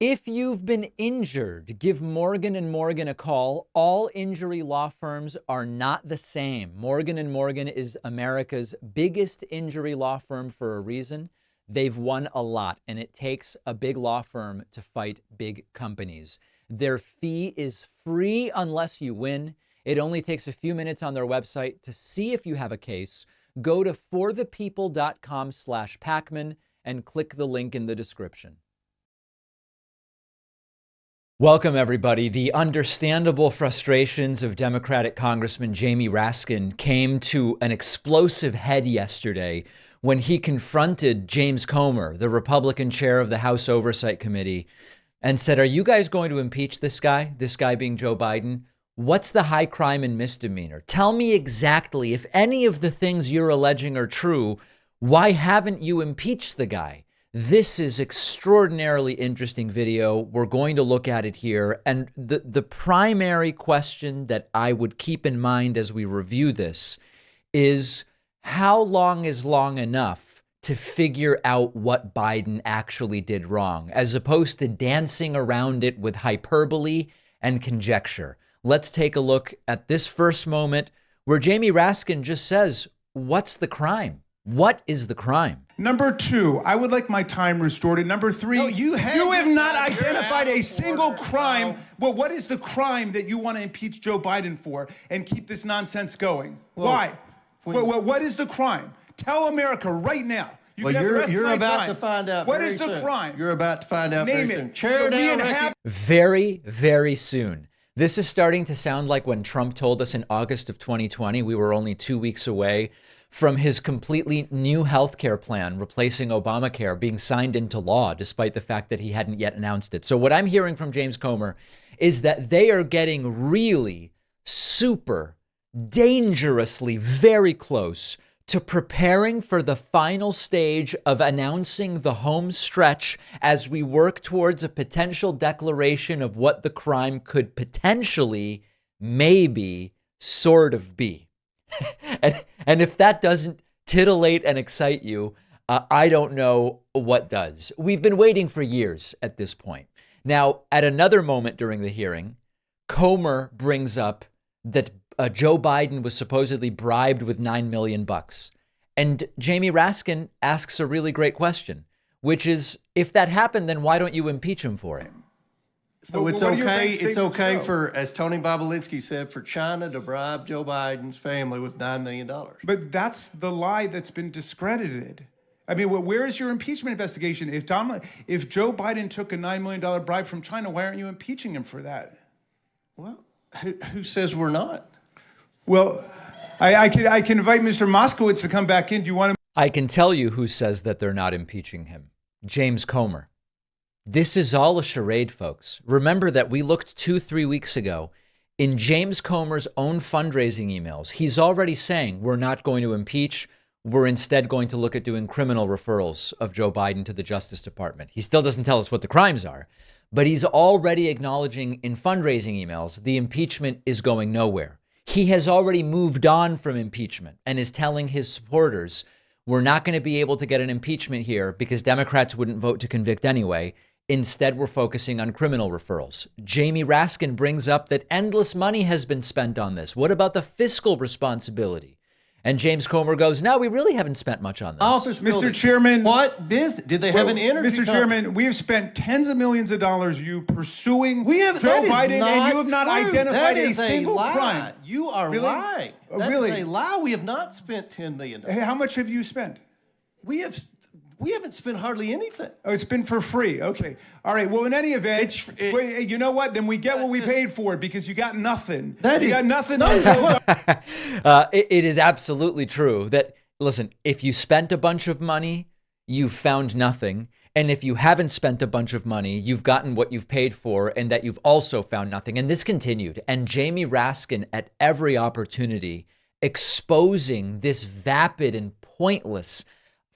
If you've been injured, give Morgan & Morgan a call. All injury law firms are not the same. Morgan & Morgan is America's biggest injury law firm for a reason. They've won a lot, and it takes a big law firm to fight big companies. Their fee is free unless you win. It only takes a few minutes on their website to see if you have a case. Go to forthepeople.com/Pacman and click the link in the description. Welcome, everybody. The understandable frustrations of Democratic Congressman Jamie Raskin came to an explosive head yesterday when he confronted James Comer, the Republican chair of the House Oversight Committee, and said, "Are you guys going to impeach this guy being Joe Biden? What's the high crime and misdemeanor? Tell me exactly, if any of the things you're alleging are true, why haven't you impeached the guy?" This is extraordinarily interesting video. We're going to look at it here. And the primary question that I would keep in mind as we review this is, how long is long enough to figure out what Biden actually did wrong, as opposed to dancing around it with hyperbole and conjecture? Let's take a look at this first moment where Jamie Raskin just says, what's the crime? What is the crime? Number two, I would like my time restored. And number three, No, you have not identified a single crime. Well, what is the crime that you want to impeach Joe Biden for and keep this nonsense going? Why? What is the crime? Tell America right now. You're about to find out. What very is the soon. crime? You're about to find out. Name very it. soon. Chair down, Ricky. Very, very soon. This is starting to sound like when Trump told us in August of 2020, we were only 2 weeks away from his completely new healthcare plan, replacing Obamacare, being signed into law, despite the fact that he hadn't yet announced it. So what I'm hearing from James Comer is that they are getting really super dangerously very close to preparing for the final stage of announcing the home stretch as we work towards a potential declaration of what the crime could potentially, maybe, sort of be. And if that doesn't titillate and excite you, I don't know what does. We've been waiting for years at this point. Now, at another moment during the hearing, Comer brings up that Joe Biden was supposedly bribed with $9 million. And Jamie Raskin asks a really great question, which is, if that happened, then why don't you impeach him for it? So it's okay. It's okay for, as Tony Bobulinski said, for China to bribe Joe Biden's family with $9 million. But that's the lie that's been discredited. I mean, where is your impeachment investigation? If Joe Biden took a $9 million bribe from China, why aren't you impeaching him for that? Well, who says we're not? Well, I can invite Mr. Moskowitz to come back in. Do you want him? I can tell you who says that they're not impeaching him. James Comer. This is all a charade, folks. Remember that we looked 2-3 weeks ago in James Comer's own fundraising emails. He's already saying we're not going to impeach. We're instead going to look at doing criminal referrals of Joe Biden to the Justice Department. He still doesn't tell us what the crimes are, but he's already acknowledging in fundraising emails the impeachment is going nowhere. He has already moved on from impeachment and is telling his supporters, we're not going to be able to get an impeachment here because Democrats wouldn't vote to convict anyway. Instead, we're focusing on criminal referrals. Jamie Raskin brings up that endless money has been spent on this. What about the fiscal responsibility? And James Comer goes, no, we really haven't spent much on this. Office building. Mr. Chairman. What business? Did they have an energy? Mr. Chairman, we have spent tens of millions of dollars pursuing Joe that is Biden, not and you have not true. identified That a is single lie. crime. You are Really? lying. That's Really? a lie. We have not spent $10 million. Hey, how much have you spent? We haven't spent hardly anything. Oh, it's been for free. Okay. All right. Well, in any event, wait, you know what? Then we get what we paid for because you got nothing. You got nothing. It is absolutely true that, listen, if you spent a bunch of money, you found nothing. And if you haven't spent a bunch of money, you've gotten what you've paid for, and that you've also found nothing. And this continued. And Jamie Raskin, at every opportunity, exposing this vapid and pointless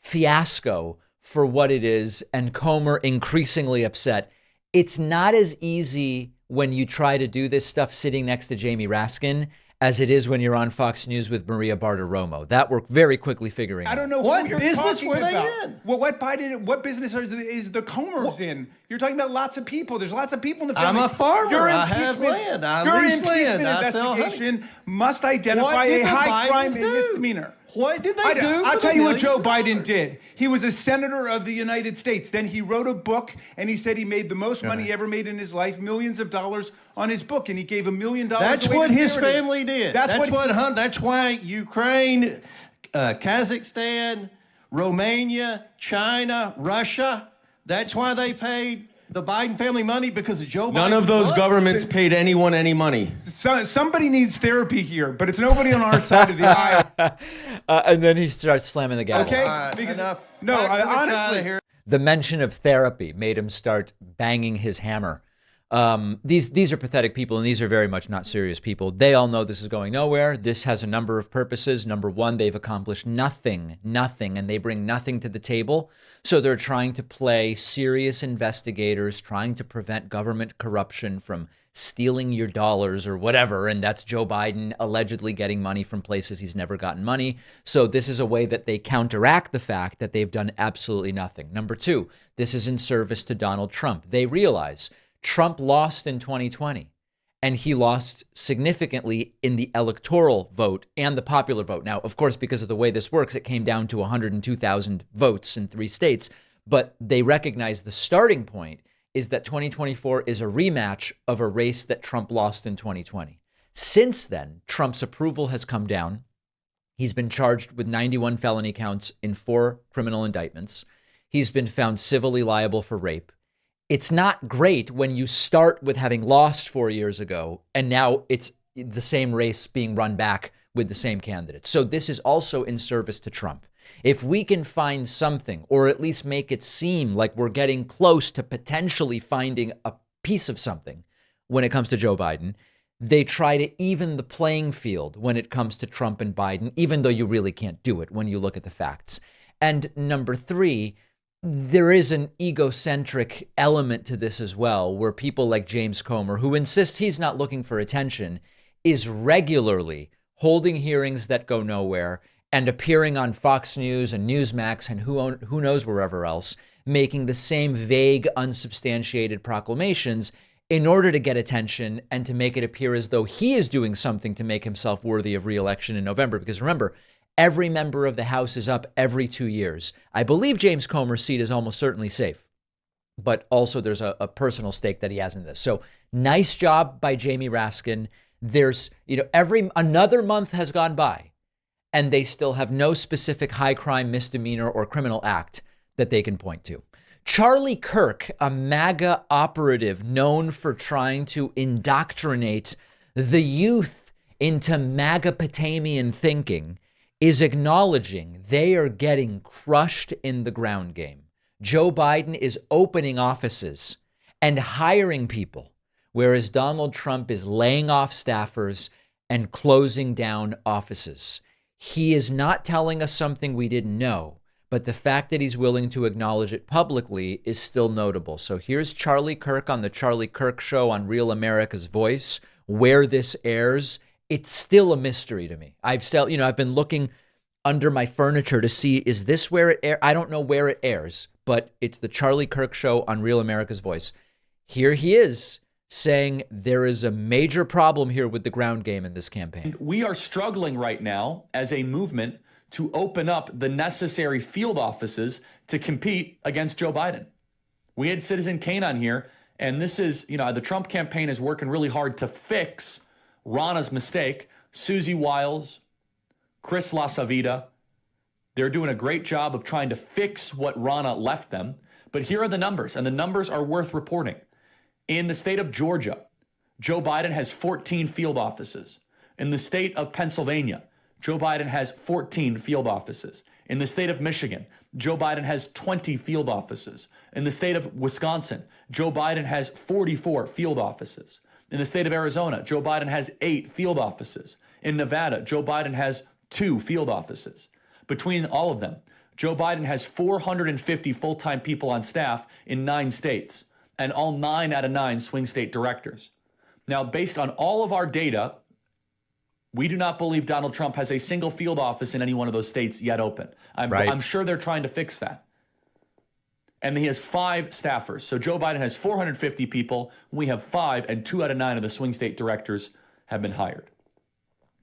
fiasco for what it is, and Comer increasingly upset. It's not as easy when you try to do this stuff sitting next to Jamie Raskin as it is when you're on Fox News with Maria Bartiromo. That we're very quickly figuring out. I don't know What who you're business talking were they about. in? Well, what business is the Comers in? You're talking about lots of people. There's lots of people in the I'm family. a farmer. Your I have impeachment- land. I Your lease impeachment land. I sell honey. investigation must identify What did a the high crime Bidens and do? misdemeanor. What did they do? I'll for tell the you what Joe millions of Biden dollars? did. He was a senator of the United States. Then he wrote a book, and he said he made the most money he ever made in his life, millions of dollars on his book, and he gave $1 million That's away what to his charity. family did. That's why Ukraine, Kazakhstan, Romania, China, Russia, that's why they paid the Biden family money, because of Joe Biden. None of those governments paid anyone any money. Somebody needs therapy here, but it's nobody on our side of the aisle. And then he starts slamming the gavel. Okay? All right, Because enough. no, Back to the China honestly, here. The mention of therapy made him start banging his hammer. These are pathetic people, and these are very much not serious people. They all know this is going nowhere. This has a number of purposes. Number one, they've accomplished nothing, and they bring nothing to the table. So they're trying to play serious investigators, trying to prevent government corruption from stealing your dollars or whatever. And that's Joe Biden allegedly getting money from places he's never gotten money. So this is a way that they counteract the fact that they've done absolutely nothing. Number two, this is in service to Donald Trump. They realize Trump lost in 2020, and he lost significantly in the electoral vote and the popular vote. Now, of course, because of the way this works, it came down to 102,000 votes in 3 states. But they recognize the starting point is that 2024 is a rematch of a race that Trump lost in 2020. Since then, Trump's approval has come down. He's been charged with 91 felony counts in 4 criminal indictments. He's been found civilly liable for rape. It's not great when you start with having lost 4 years ago, and now it's the same race being run back with the same candidate. So this is also in service to Trump. If we can find something, or at least make it seem like we're getting close to potentially finding a piece of something when it comes to Joe Biden, they try to even the playing field when it comes to Trump and Biden, even though you really can't do it when you look at the facts. And number 3, there is an egocentric element to this as well, where people like James Comer, who insists he's not looking for attention, is regularly holding hearings that go nowhere and appearing on Fox News and Newsmax and who knows wherever else, making the same vague, unsubstantiated proclamations in order to get attention and to make it appear as though he is doing something to make himself worthy of re-election in November. Because remember, every member of the House is up every 2 years. I believe James Comer's seat is almost certainly safe, but also there's a personal stake that he has in this. So nice job by Jamie Raskin. There's, another month has gone by and they still have no specific high crime, misdemeanor, or criminal act that they can point to. Charlie Kirk, a MAGA operative known for trying to indoctrinate the youth into MAGA-Potamian thinking, is acknowledging they are getting crushed in the ground game. Joe Biden is opening offices and hiring people, whereas Donald Trump is laying off staffers and closing down offices. He is not telling us something we didn't know, but the fact that he's willing to acknowledge it publicly is still notable. So here's Charlie Kirk on the Charlie Kirk Show on Real America's Voice, where this airs. It's still a mystery to me. I've been looking under my furniture to see, is this where it airs? I don't know where it airs, but it's the Charlie Kirk Show on Real America's Voice. Here he is saying there is a major problem here with the ground game in this campaign. We are struggling right now as a movement to open up the necessary field offices to compete against Joe Biden. We had Citizen Kane on here, and this is, the Trump campaign is working really hard to fix Rana's mistake. Susie Wiles, Chris LaSavita, they're doing a great job of trying to fix what Rana left them. But here are the numbers, and the numbers are worth reporting. In the state of Georgia, Joe Biden has 14 field offices. In the state of Pennsylvania, Joe Biden has 14 field offices. In the state of Michigan, Joe Biden has 20 field offices. In the state of Wisconsin, Joe Biden has 44 field offices. In the state of Arizona, Joe Biden has 8 field offices. In Nevada, Joe Biden has 2 field offices. Between all of them, Joe Biden has 450 full-time people on staff in 9 states, and all 9 out of 9 swing state directors. Now, based on all of our data, We do not believe Donald Trump has a single field office in any one of those states yet open. I'm sure they're trying to fix that. And he has 5 staffers. So Joe Biden has 450 people. We have 5, and 2 out of 9 of the swing state directors have been hired.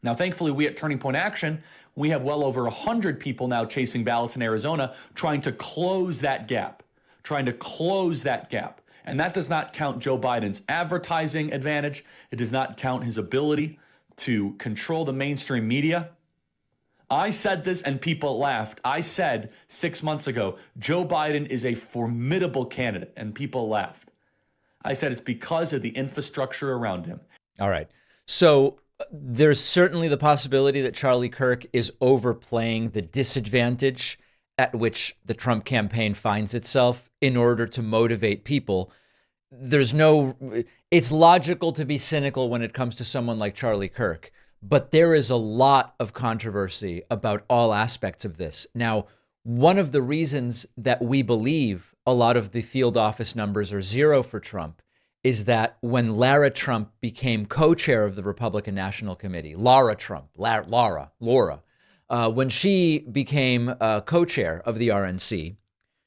Now, thankfully, we at Turning Point Action, we have well over 100 people now chasing ballots in Arizona, trying to close that gap. And that does not count Joe Biden's advertising advantage. It does not count his ability to control the mainstream media. I said this and people laughed. I said 6 months ago, Joe Biden is a formidable candidate, and people laughed. I said it's because of the infrastructure around him. All right. So there's certainly the possibility that Charlie Kirk is overplaying the disadvantage at which the Trump campaign finds itself in order to motivate people. It's logical to be cynical when it comes to someone like Charlie Kirk, but there is a lot of controversy about all aspects of this. Now, one of the reasons that we believe a lot of the field office numbers are 0 for Trump is that when Laura Trump became co-chair of the Republican National Committee, Laura, when she became co-chair of the RNC,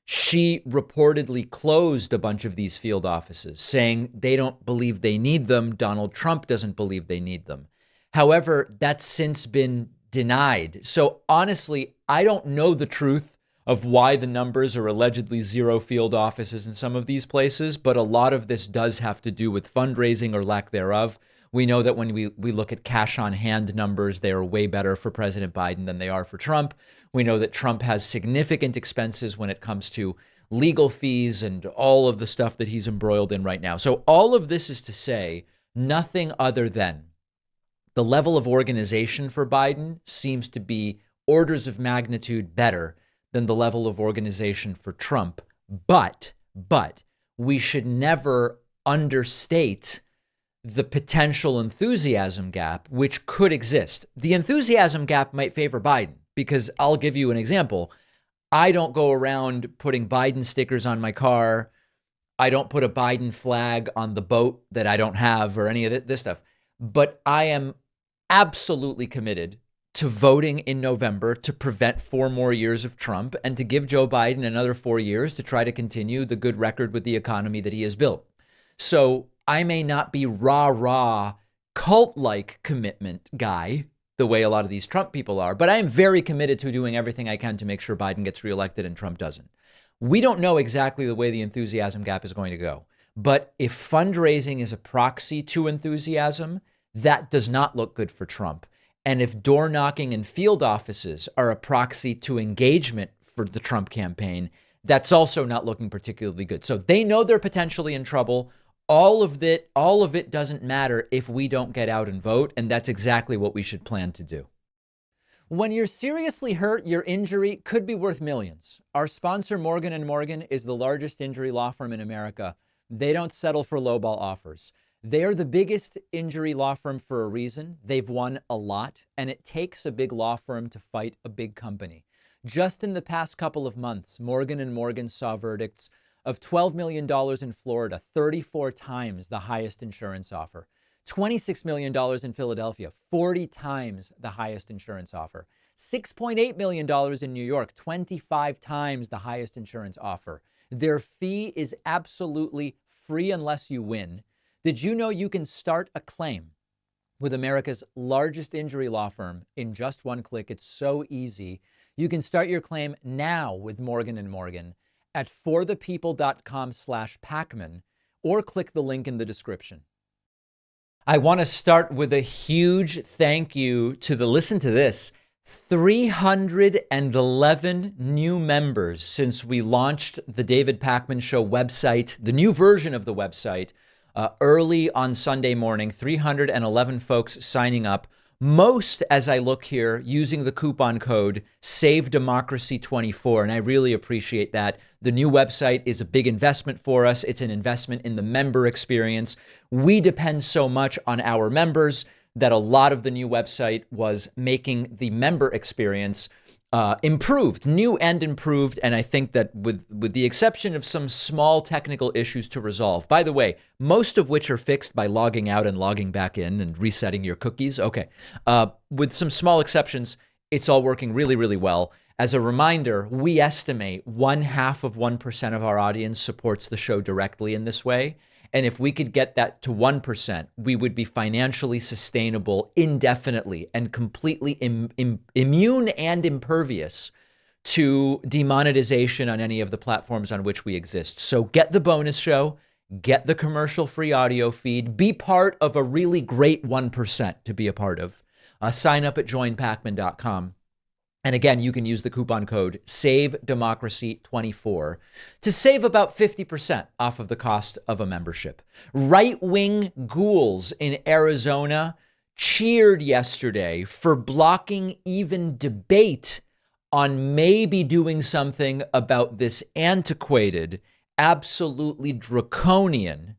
she reportedly closed a bunch of these field offices, saying they don't believe they need them. Donald Trump doesn't believe they need them. However, that's since been denied. So honestly, I don't know the truth of why the numbers are allegedly 0 field offices in some of these places, but a lot of this does have to do with fundraising or lack thereof. We know that when we look at cash on hand numbers, they are way better for President Biden than they are for Trump. We know that Trump has significant expenses when it comes to legal fees and all of the stuff that he's embroiled in right now. So all of this is to say nothing other than the level of organization for Biden seems to be orders of magnitude better than the level of organization for Trump. But we should never understate the potential enthusiasm gap, which could exist. The enthusiasm gap might favor Biden, because I'll give you an example. I don't go around putting Biden stickers on my car. I don't put a Biden flag on the boat that I don't have or any of this stuff. But I am absolutely committed to voting in November to prevent 4 more years of Trump and to give Joe Biden another 4 years to try to continue the good record with the economy that he has built. So I may not be rah-rah cult-like commitment guy the way a lot of these Trump people are, but I am very committed to doing everything I can to make sure Biden gets reelected and Trump doesn't. We don't know exactly the way the enthusiasm gap is going to go, but if fundraising is a proxy to enthusiasm, that does not look good for Trump. And if door knocking and field offices are a proxy to engagement for the Trump campaign, that's also not looking particularly good. So they know they're potentially in trouble. All of it doesn't matter if we don't get out and vote, and that's exactly what we should plan to do. When you're seriously hurt, your injury could be worth millions. Our sponsor, Morgan & Morgan, is the largest injury law firm in America. They don't settle for lowball offers. They are the biggest injury law firm for a reason. They've won a lot, and it takes a big law firm to fight a big company. Just in the past couple of months, Morgan & Morgan saw verdicts of $12 million in Florida, 34 times the highest insurance offer. $26 million in Philadelphia, 40 times the highest insurance offer. $6.8 million in New York, 25 times the highest insurance offer. Their fee is absolutely free unless you win. Did you know you can start a claim with America's largest injury law firm in just one click? It's so easy. You can start your claim now with Morgan & Morgan at forthepeople.com/Pacman or click the link in the description. I want to start with a huge thank you to listen to this, 311 new members since we launched the David Pacman Show website, the new version of the website, early on Sunday morning, 311 folks signing up. Most, as I look here, using the coupon code SAVEDEMOCRACY24, and I really appreciate that. The new website is a big investment for us. It's an investment in the member experience. We depend so much on our members that a lot of the new website was making the member experience improved, new and improved. And I think that with the exception of some small technical issues to resolve, by the way, most of which are fixed by logging out and logging back in and resetting your cookies. Okay. With some small exceptions, it's all working really, really well. As a reminder, we estimate 0.5% of our audience supports the show directly in this way. And if we could get that to 1%, we would be financially sustainable indefinitely and completely immune and impervious to demonetization on any of the platforms on which we exist. So get the bonus show, get the commercial-free audio feed, be part of a really great 1% to be a part of. Sign up at joinpacman.com. And again, you can use the coupon code SAVEDEMOCRACY24 to save about 50% off of the cost of a membership. Right-wing ghouls in Arizona cheered yesterday for blocking even debate on maybe doing something about this antiquated, absolutely draconian,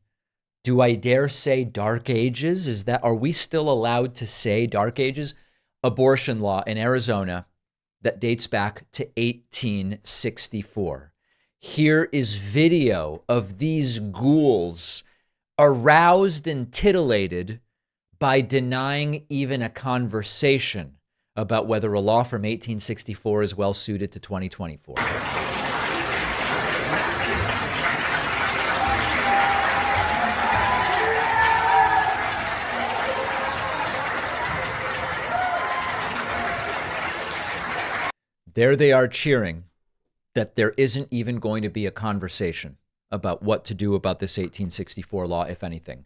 do I dare say dark ages? Are we still allowed to say dark ages? Abortion law in Arizona that dates back to 1864. Here is video of these ghouls aroused and titillated by denying even a conversation about whether a law from 1864 is well suited to 2024. There they are cheering that there isn't even going to be a conversation about what to do about this 1864 law, if anything.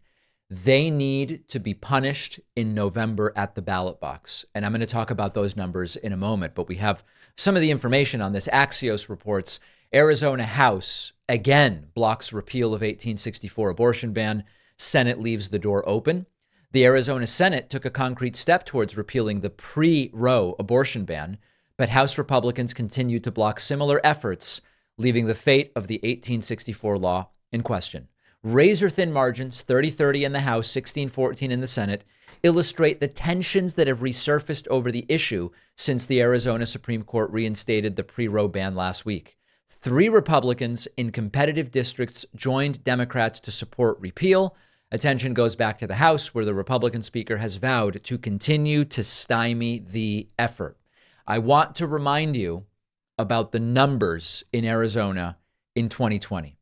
They need to be punished in November at the ballot box. And I'm going to talk about those numbers in a moment, but we have some of the information on this. Axios reports Arizona House again blocks repeal of 1864 abortion ban. Senate leaves the door open. The Arizona Senate took a concrete step towards repealing the pre-Roe abortion ban, but House Republicans continued to block similar efforts, leaving the fate of the 1864 law in question. Razor-thin margins, 30-30 in the House, 16-14 in the Senate, illustrate the tensions that have resurfaced over the issue since the Arizona Supreme Court reinstated the pre-Roe ban last week. 3 Republicans in competitive districts joined Democrats to support repeal. Attention goes back to the House, where the Republican speaker has vowed to continue to stymie the effort. I want to remind you about the numbers in Arizona in 2020.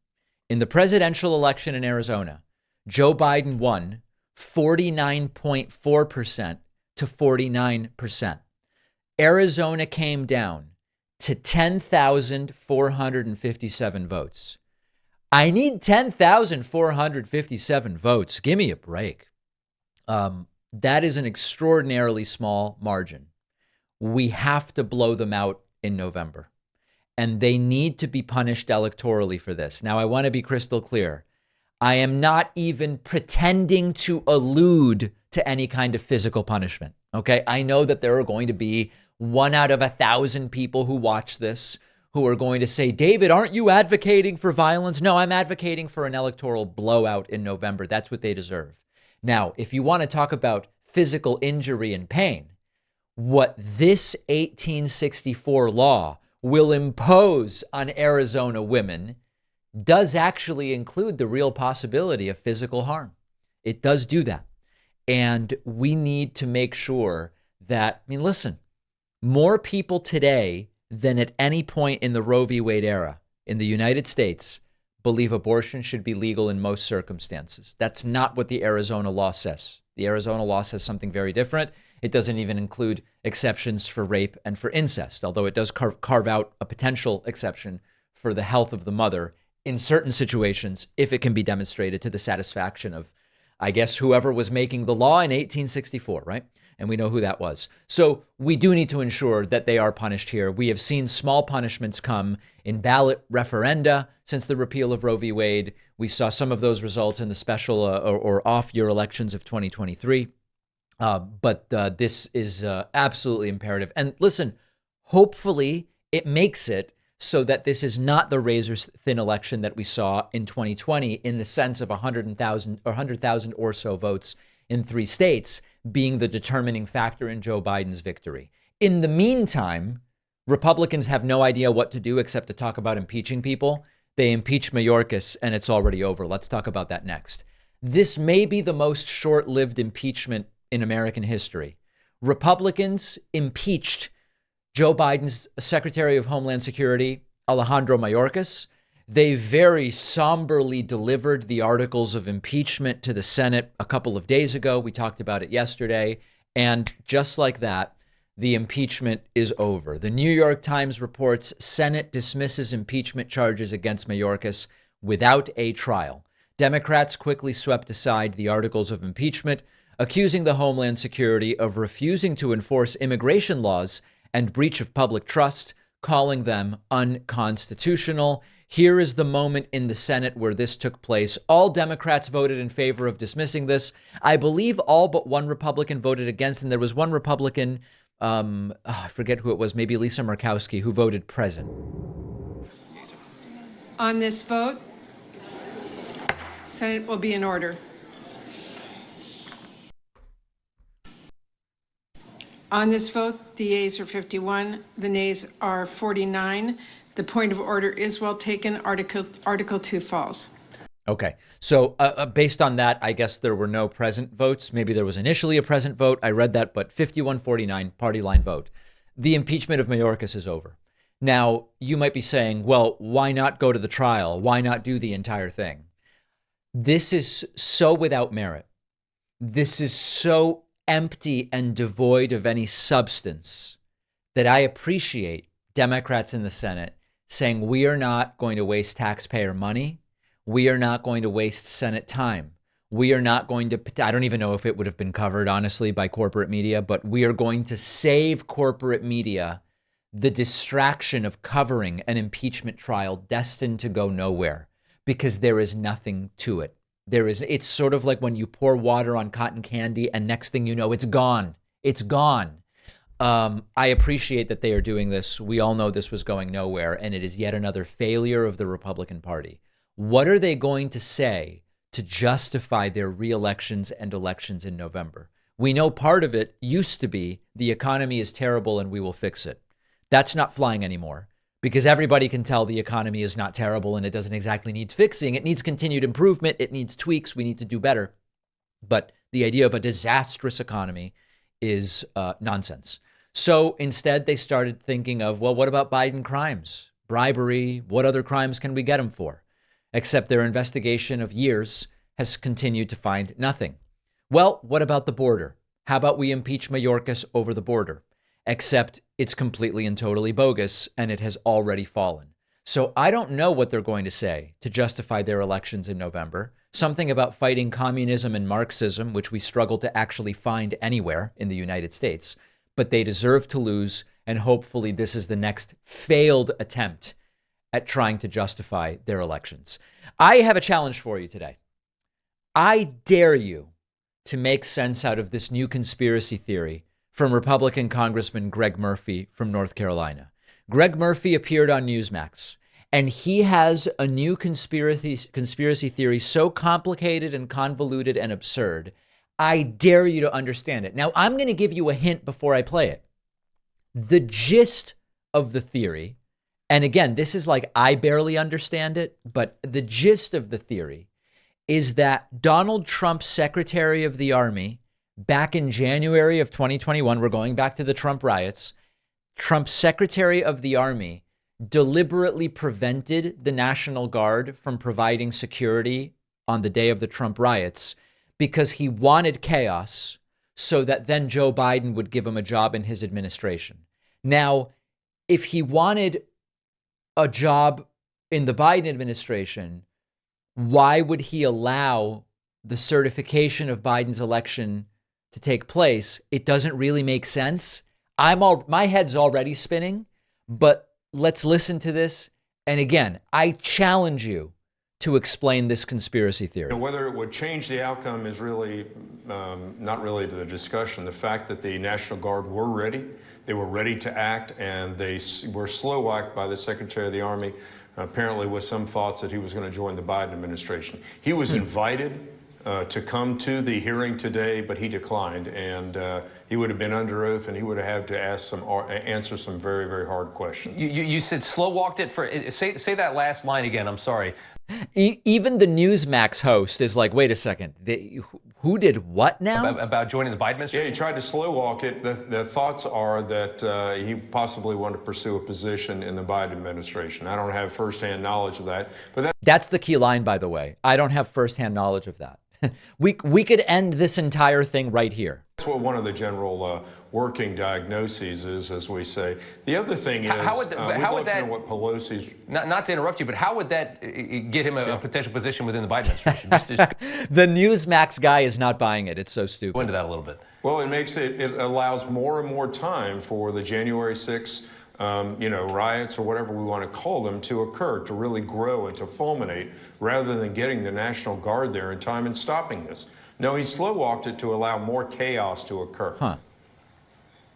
In the presidential election in Arizona, Joe Biden won 49.4% to 49%. Arizona came down to 10,457 votes. I need 10,457 votes. Give me a break. That is an extraordinarily small margin. We have to blow them out in November, and they need to be punished electorally for this. Now, I want to be crystal clear. I am not even pretending to allude to any kind of physical punishment. Okay. I know that there are going to be 1 out of 1,000 people who watch this who are going to say, David, aren't you advocating for violence? No, I'm advocating for an electoral blowout in November. That's what they deserve. Now, if you want to talk about physical injury and pain, what this 1864 law will impose on Arizona women does actually include the real possibility of physical harm. It does do that. And we need to make sure that, listen, more people today than at any point in the Roe v. Wade era in the United States believe abortion should be legal in most circumstances. That's not what the Arizona law says. The Arizona law says something very different. It doesn't even include exceptions for rape and for incest, although it does carve out a potential exception for the health of the mother in certain situations if it can be demonstrated to the satisfaction of, I guess, whoever was making the law in 1864, right? And we know who that was. So we do need to ensure that they are punished here. We have seen small punishments come in ballot referenda since the repeal of Roe v. Wade. We saw some of those results in the special or off-year elections of 2023. But this is absolutely imperative. And listen, hopefully it makes it so that this is not the razor-thin election that we saw in 2020 in the sense of 100,000 or so votes in 3 states being the determining factor in Joe Biden's victory. In the meantime, Republicans have no idea what to do except to talk about impeaching people. They impeach Mayorkas and it's already over. Let's talk about that next. This may be the most short-lived impeachment in American history. Republicans impeached Joe Biden's Secretary of Homeland Security, Alejandro Mayorkas. They very somberly delivered the articles of impeachment to the Senate a couple of days ago. We talked about it yesterday. And just like that, the impeachment is over. The New York Times reports Senate dismisses impeachment charges against Mayorkas without a trial. Democrats quickly swept aside the articles of impeachment, accusing the Homeland Security of refusing to enforce immigration laws and breach of public trust, calling them unconstitutional. Here is the moment in the Senate where this took place. All Democrats voted in favor of dismissing this. I believe all but one Republican voted against, and there was one Republican, I forget who it was, maybe Lisa Murkowski, who voted present. On this vote, Senate will be in order. On this vote, the yeas are 51, the nays are 49. The point of order is well taken. Article 2 falls. Okay, so based on that, I guess there were no present votes. Maybe there was initially a present vote. I read that, but 51-49, party line vote. The impeachment of Mayorkas is over. Now, you might be saying, well, why not go to the trial? Why not do the entire thing? This is so without merit. This is so empty and devoid of any substance that I appreciate Democrats in the Senate saying we are not going to waste taxpayer money. We are not going to waste Senate time. We are not going to, I don't even know if it would have been covered, honestly, by corporate media, but we are going to save corporate media the distraction of covering an impeachment trial destined to go nowhere because there is nothing to it. It's sort of like when you pour water on cotton candy and next thing you know, it's gone. It's gone. I appreciate that they are doing this. We all know this was going nowhere, and it is yet another failure of the Republican Party. What are they going to say to justify their re-elections and elections in November? We know part of it used to be the economy is terrible and we will fix it. That's not flying anymore because everybody can tell the economy is not terrible and it doesn't exactly need fixing. It needs continued improvement. It needs tweaks. We need to do better. But the idea of a disastrous economy is nonsense. So instead, they started thinking of, well, what about Biden crimes? Bribery? What other crimes can we get him for? Except their investigation of years has continued to find nothing. Well, what about the border? How about we impeach Mayorkas over the border? Except it's completely and totally bogus, and it has already fallen. So I don't know what they're going to say to justify their elections in November. Something about fighting communism and Marxism, which we struggle to actually find anywhere in the United States. But they deserve to lose, and hopefully this is the next failed attempt at trying to justify their elections. I have a challenge for you today. I dare you to make sense out of this new conspiracy theory from Republican Congressman Greg Murphy from North Carolina. Greg Murphy appeared on Newsmax, and he has a new conspiracy theory so complicated and convoluted and absurd. I dare you to understand it. Now, I'm going to give you a hint before I play it. The gist of the theory, and again, this is like I barely understand it, but the gist of the theory is that Donald Trump's Secretary of the Army back in January of 2021, we're going back to the Trump riots, Trump's Secretary of the Army deliberately prevented the National Guard from providing security on the day of the Trump riots because he wanted chaos so that then Joe Biden would give him a job in his administration. Now, if he wanted a job in the Biden administration, why would he allow the certification of Biden's election to take place? It doesn't really make sense. My head's already spinning, but let's listen to this. And again, I challenge you to explain this conspiracy theory. Whether it would change the outcome is really not really to the discussion. The fact that the National Guard were ready, they were ready to act, and they were slow-walked by the Secretary of the Army, apparently with some thoughts that he was going to join the Biden administration. He was invited to come to the hearing today, but he declined, and he would have been under oath, and he would have had to answer some very, very hard questions. You said slow walked it for say that last line again. I'm sorry. Even the Newsmax host is like, wait a second, who did what now? About joining the Biden administration? Yeah, he tried to slow walk it. The thoughts are that he possibly wanted to pursue a position in the Biden administration. I don't have firsthand knowledge of that, but that's the key line, by the way. I don't have firsthand knowledge of that. We could end this entire thing right here. That's what one of the general working diagnoses is, as we say. The other thing is, how would that, know what Pelosi's... Not to interrupt you, but how would that get him a potential position within the Biden administration? The Newsmax guy is not buying it. It's so stupid. Go into that a little bit. Well, it allows more and more time for the January 6th riots or whatever we want to call them to occur, to really grow and to fulminate, rather than getting the National Guard there in time and stopping this. No, he slow walked it to allow more chaos to occur. Huh.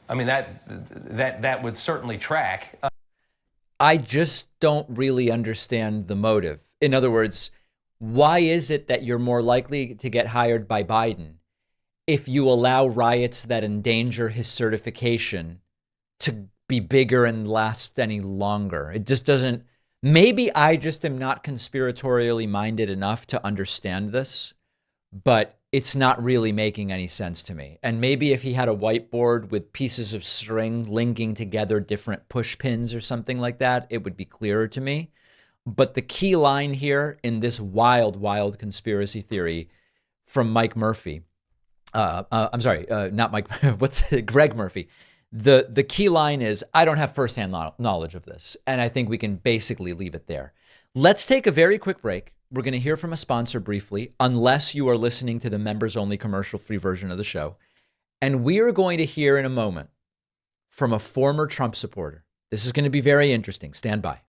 I mean, that would certainly track. I just don't really understand the motive. In other words, why is it that you're more likely to get hired by Biden if you allow riots that endanger his certification to be bigger and last any longer? It just doesn't. Maybe I just am not conspiratorially minded enough to understand this, but it's not really making any sense to me. And maybe if he had a whiteboard with pieces of string linking together different push pins or something like that, it would be clearer to me. But the key line here in this wild, wild conspiracy theory from Mike Murphy, I'm sorry, not Mike, Greg Murphy. The key line is, I don't have firsthand knowledge of this, and I think we can basically leave it there. Let's take a very quick break. We're going to hear from a sponsor briefly, unless you are listening to the members-only commercial-free version of the show. And we are going to hear in a moment from a former Trump supporter. This is going to be very interesting. Stand by.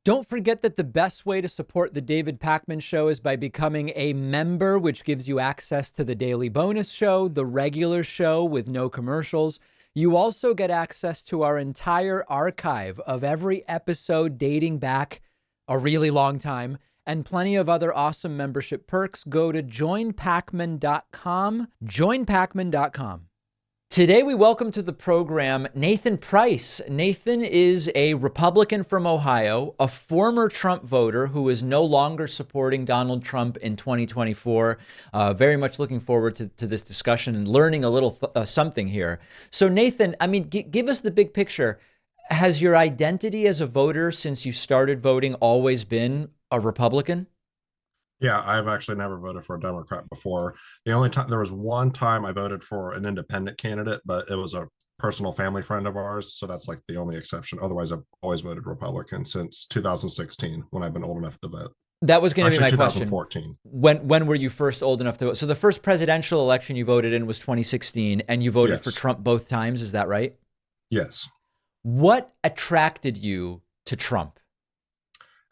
Don't forget that the best way to support the David Pakman Show is by becoming a member, which gives you access to the daily bonus show, the regular show with no commercials. You also get access to our entire archive of every episode dating back a really long time, and plenty of other awesome membership perks. Go to joinpacman.com, joinpacman.com. Today we welcome to the program Nathan Price. Nathan is a Republican from Ohio, a former Trump voter who is no longer supporting Donald Trump in 2024. Very much looking forward to this discussion and learning a little something here. So Nathan, I mean, give us the big picture. Has your identity as a voter since you started voting always been a Republican? Yeah, I've actually never voted for a Democrat before. The only time, there was one time I voted for an independent candidate, but it was a personal family friend of ours. So that's like the only exception. Otherwise, I've always voted Republican since 2016 when I've been old enough to vote. That was going to be my 2014. question. When were you first old enough to vote? So the first presidential election you voted in was 2016, and you voted for Trump both times. Is that right? Yes. What attracted you to Trump?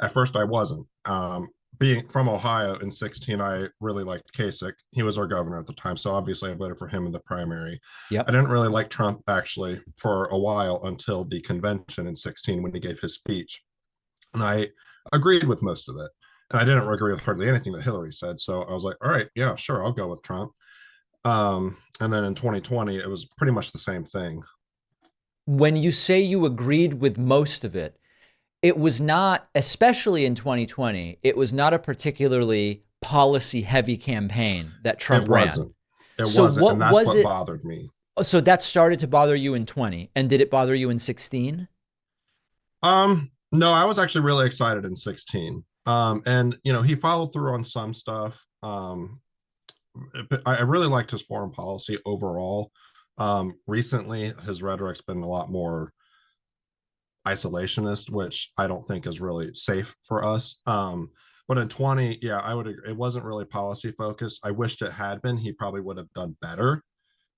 At first, I wasn't. Being from Ohio in 16, I really liked Kasich. He was our governor at the time, so obviously I voted for him in the primary. Yep. I didn't really like Trump, actually, for a while until the convention in 16 when he gave his speech. And I agreed with most of it. And I didn't agree with hardly anything that Hillary said. So I was like, all right, yeah, sure, I'll go with Trump. And then in 2020, it was pretty much the same thing. When you say you agreed with most of it, it was not, especially in 2020, it was not a particularly policy-heavy campaign that Trump ran. It wasn't, and that's what bothered me. So that started to bother you in 20, and did it bother you in 16? No, I was actually really excited in 16. And, you know, he followed through on some stuff. I really liked his foreign policy overall. Recently, his rhetoric's been a lot more isolationist, which I don't think is really safe for us. But in 20, yeah, I would agree. It wasn't really policy focused. I wished it had been. He probably would have done better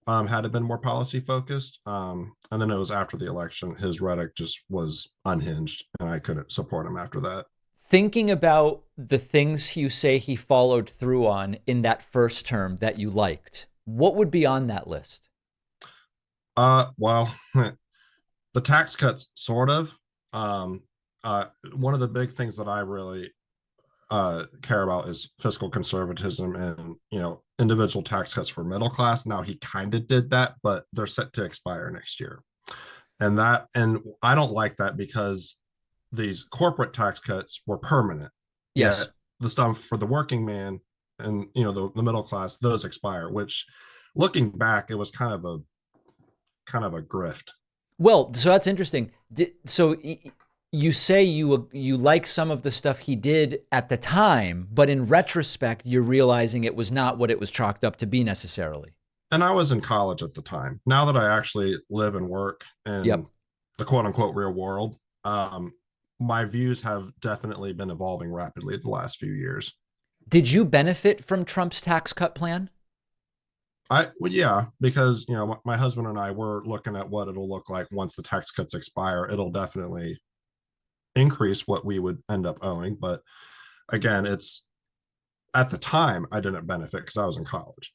had it been more policy focused. And then it was after the election, his rhetoric just was unhinged, and I couldn't support him after that. Thinking about the things you say he followed through on in that first term that you liked, what would be on that list? Well, the tax cuts, sort of. One of the big things that I really care about is fiscal conservatism and, individual tax cuts for middle class. Now he kind of did that, but they're set to expire next year. And I don't like that because these corporate tax cuts were permanent. Yes. Yet the stuff for the working man and, the middle class, those expire, which looking back, it was kind of a grift. Well, so that's interesting. So you say you like some of the stuff he did at the time, but in retrospect, you're realizing it was not what it was chalked up to be necessarily. And I was in college at the time. Now that I actually live and work in the quote unquote real world, my views have definitely been evolving rapidly the last few years. Did you benefit from Trump's tax cut plan? Yeah, because, my husband and I were looking at what it'll look like once the tax cuts expire. It'll definitely increase what we would end up owing. But again, at the time I didn't benefit because I was in college.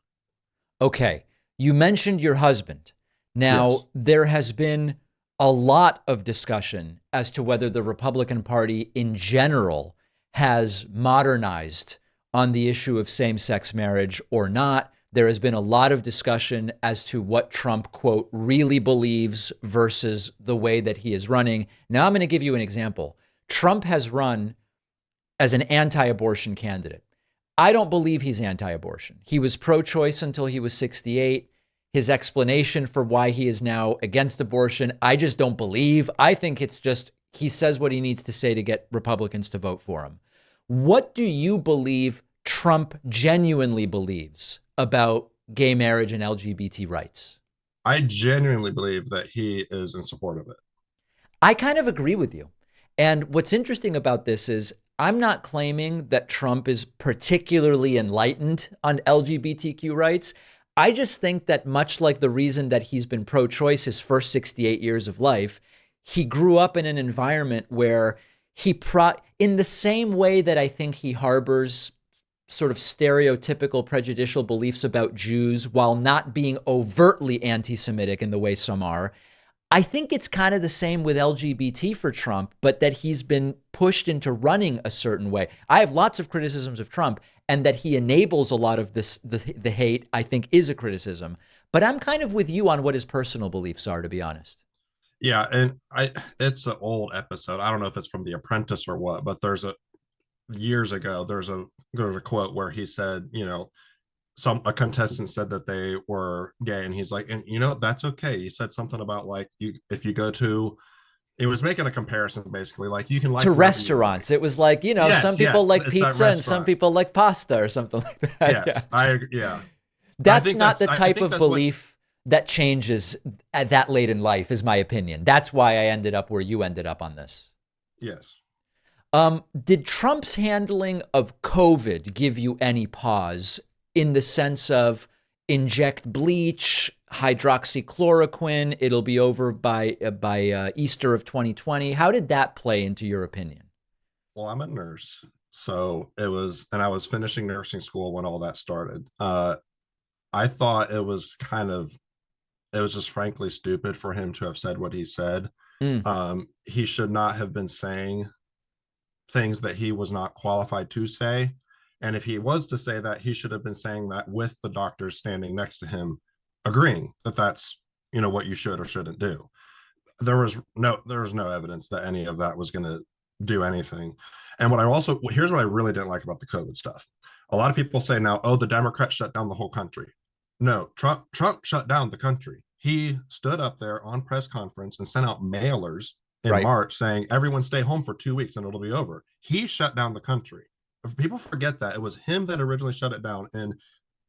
Okay. You mentioned your husband. Now, Yes. There has been a lot of discussion as to whether the Republican Party in general has modernized on the issue of same-sex marriage or not. There has been a lot of discussion as to what Trump, quote, really believes versus the way that he is running. Now, I'm going to give you an example. Trump has run as an anti-abortion candidate. I don't believe he's anti-abortion. He was pro-choice until he was 68. His explanation for why he is now against abortion, I just don't believe. I think it's just he says what he needs to say to get Republicans to vote for him. What do you believe Trump genuinely believes about gay marriage and LGBT rights? I genuinely believe that he is in support of it. I kind of agree with you. And what's interesting about this is I'm not claiming that Trump is particularly enlightened on LGBTQ rights. I just think that much like the reason that he's been pro-choice his first 68 years of life, he grew up in an environment where in the same way that I think he harbors sort of stereotypical prejudicial beliefs about Jews while not being overtly anti-Semitic in the way some are, I think it's kind of the same with LGBT for Trump, but that he's been pushed into running a certain way. I have lots of criticisms of Trump, and that he enables a lot of this, the hate, I think is a criticism. But I'm kind of with you on what his personal beliefs are, to be honest. Yeah, and it's an old episode. I don't know if it's from The Apprentice or what, but years ago, there's a quote where he said, a contestant said that they were gay, and he's like, and that's okay. He said something about like if you go to, he was making a comparison basically, like you can like to restaurants. It was like, some people like pizza and some people like pasta or something like that. Yes, I agree. Yeah. That's not the type of belief that changes at that late in life, is my opinion. That's why I ended up where you ended up on this. Yes. Did Trump's handling of COVID give you any pause in the sense of inject bleach, hydroxychloroquine, it'll be over by Easter of 2020? How did that play into your opinion? Well, I'm a nurse, so I was finishing nursing school when all that started. I thought it was just frankly stupid for him to have said what he said. He should not have been saying things that he was not qualified to say. And if he was to say that, he should have been saying that with the doctors standing next to him, agreeing that that's, what you should or shouldn't do. There was no evidence that any of that was going to do anything. And here's what I really didn't like about the COVID stuff. A lot of people say now, the Democrats shut down the whole country. No, Trump shut down the country. He stood up there on press conference and sent out mailers in March saying, everyone stay home for 2 weeks and it'll be over. He shut down the country. If people forget that, it was him that originally shut it down. And,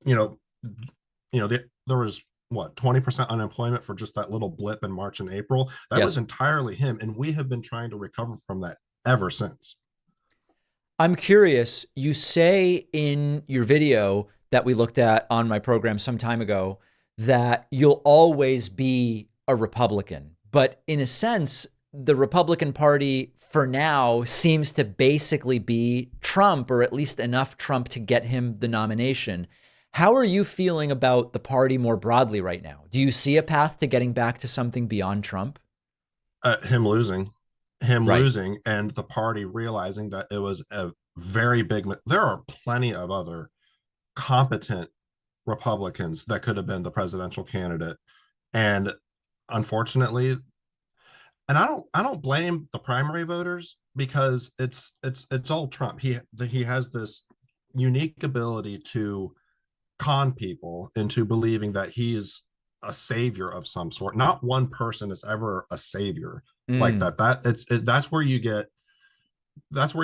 there was 20% unemployment for just that little blip in March and April. That was entirely him. And we have been trying to recover from that ever since. I'm curious, you say in your video that we looked at on my program some time ago that you'll always be a Republican. But in a sense, the Republican Party for now seems to basically be Trump, or at least enough Trump to get him the nomination. How are you feeling about the party more broadly right now? Do you see a path to getting back to something beyond Trump? Him losing, and the party realizing that it was there are plenty of other competent Republicans that could have been the presidential candidate. And unfortunately, and I don't blame the primary voters, because it's all Trump. He has this unique ability to con people into believing that he is a savior of some sort. Not one person is ever a savior like that. That's where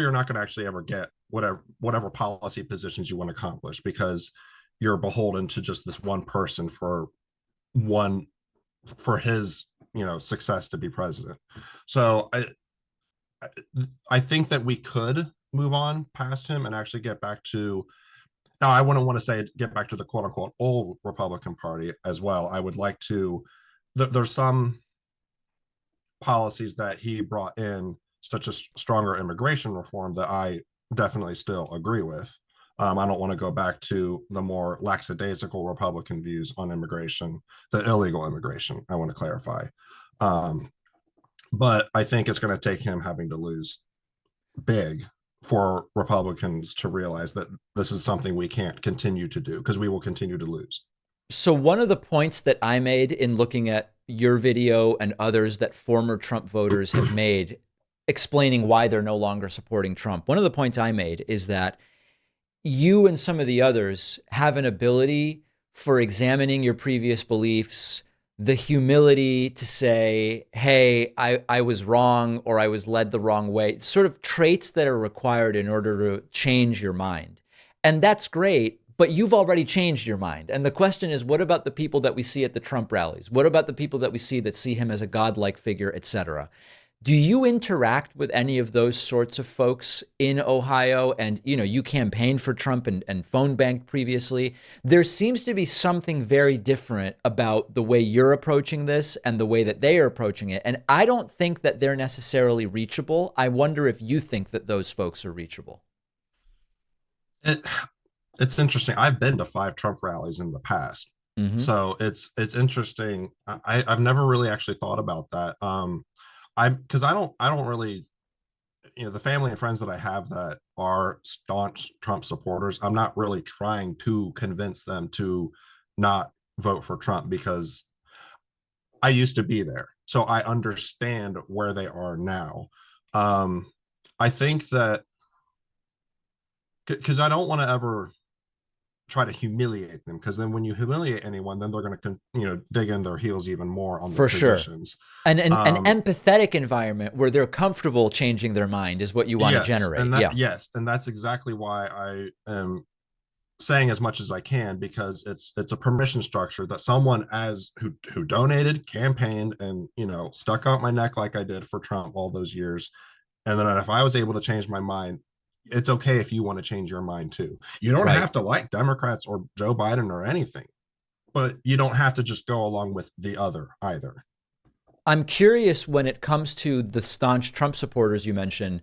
you're not going to actually ever get whatever policy positions you want to accomplish, because you're beholden to just this one person for his success to be president. So I think that we could move on past him and actually get back to, now I wouldn't want to say get back to the quote unquote old Republican Party as well. I would like to, there's some policies that he brought in, such as stronger immigration reform, that I definitely still agree with. I don't want to go back to the more lackadaisical Republican views on immigration, the illegal immigration, I want to clarify. But I think it's going to take him having to lose big for Republicans to realize that this is something we can't continue to do, because we will continue to lose. So one of the points that I made in looking at your video and others that former Trump voters have made, explaining why they're no longer supporting Trump, one of the points I made is that you and some of the others have an ability for examining your previous beliefs, the humility to say, hey, I was wrong, or I was led the wrong way, sort of traits that are required in order to change your mind. And that's great, but you've already changed your mind. And the question is, what about the people that we see at the Trump rallies? What about the people that we see that see him as a godlike figure, et cetera? Do you interact with any of those sorts of folks in Ohio? And, you campaigned for Trump and phone banked previously. There seems to be something very different about the way you're approaching this and the way that they are approaching it. And I don't think that they're necessarily reachable. I wonder if you think that those folks are reachable. It's interesting. I've been to 5 Trump rallies in the past. Mm-hmm. So it's interesting. I've never really actually thought about that. Because I don't really, the family and friends that I have that are staunch Trump supporters, I'm not really trying to convince them to not vote for Trump, because I used to be there. So I understand where they are now. I think that, because I don't want to ever try to humiliate them, because then when you humiliate anyone, then they're going to dig in their heels even more on their positions. And an empathetic environment where they're comfortable changing their mind is what you want to generate. Yes, and that's exactly why I am saying as much as I can, because it's a permission structure that someone who donated, campaigned, and stuck out my neck like I did for Trump all those years, and then if I was able to change my mind, it's okay if you want to change your mind too. You don't have to like Democrats or Joe Biden or anything, but you don't have to just go along with the other either. I'm curious, when it comes to the staunch Trump supporters you mentioned,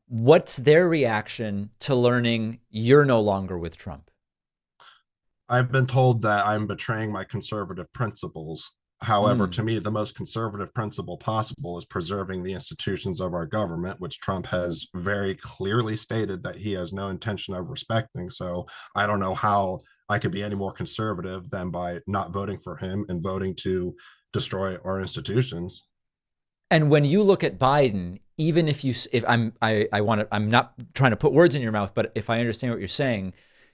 what's their reaction to learning you're no longer with Trump? I've been told that I'm betraying my conservative principles. However, to me, the most conservative principle possible is preserving the institutions of our government, which Trump has very clearly stated that he has no intention of respecting. So I don't know how I could be any more conservative than by not voting for him and voting to destroy our institutions. And when you look at Biden, even I'm not trying to put words in your mouth, but if I understand what you're saying,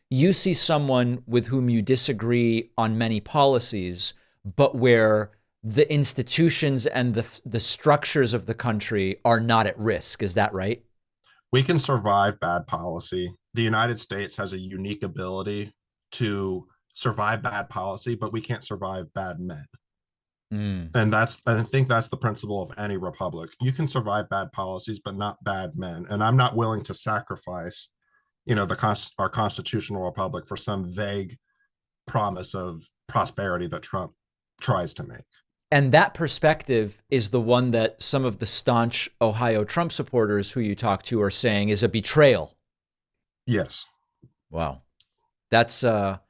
you see someone with whom you disagree on many policies, but where the institutions and the structures of the country are not at risk. Is that right? We can survive bad policy. The United States has a unique ability to survive bad policy, but we can't survive bad men. And I think that's the principle of any republic. You can survive bad policies, but not bad men. And I'm not willing to sacrifice, our constitutional republic for some vague promise of prosperity that Trump tries to make. And that perspective is the one that some of the staunch Ohio Trump supporters who you talk to are saying is a betrayal. Yes. Wow. That's, I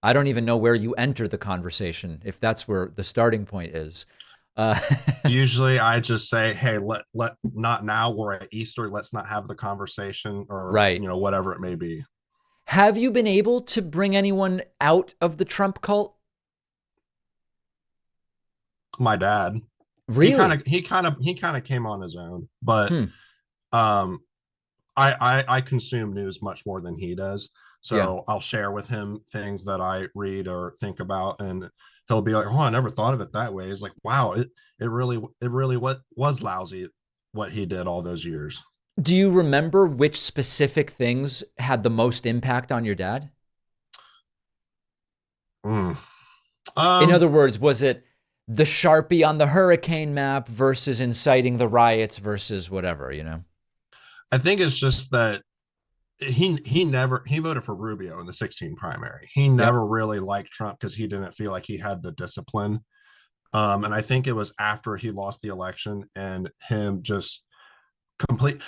don't even know where you enter the conversation, if that's where the starting point is. Uh, Usually I just say, hey, let not now, we're at Easter, let's not have the conversation, or right. whatever it may be. Have you been able to bring anyone out of the Trump cult? My dad. Really? He kind of came on his own, but Hmm. um I consume news much more than he does. So Yeah. I'll share with him things that I read or think about, and he'll be like, "Oh, I never thought of it that way." It's like, wow, it really was lousy what he did all those years. Do you remember which specific things had the most impact on your dad? Mm. In other words, was it the Sharpie on the hurricane map versus inciting the riots versus whatever, I think it's just that he voted for Rubio in the 16 primary. He Yep. never really liked Trump because he didn't feel like he had the discipline. And I think it was after he lost the election and him just complete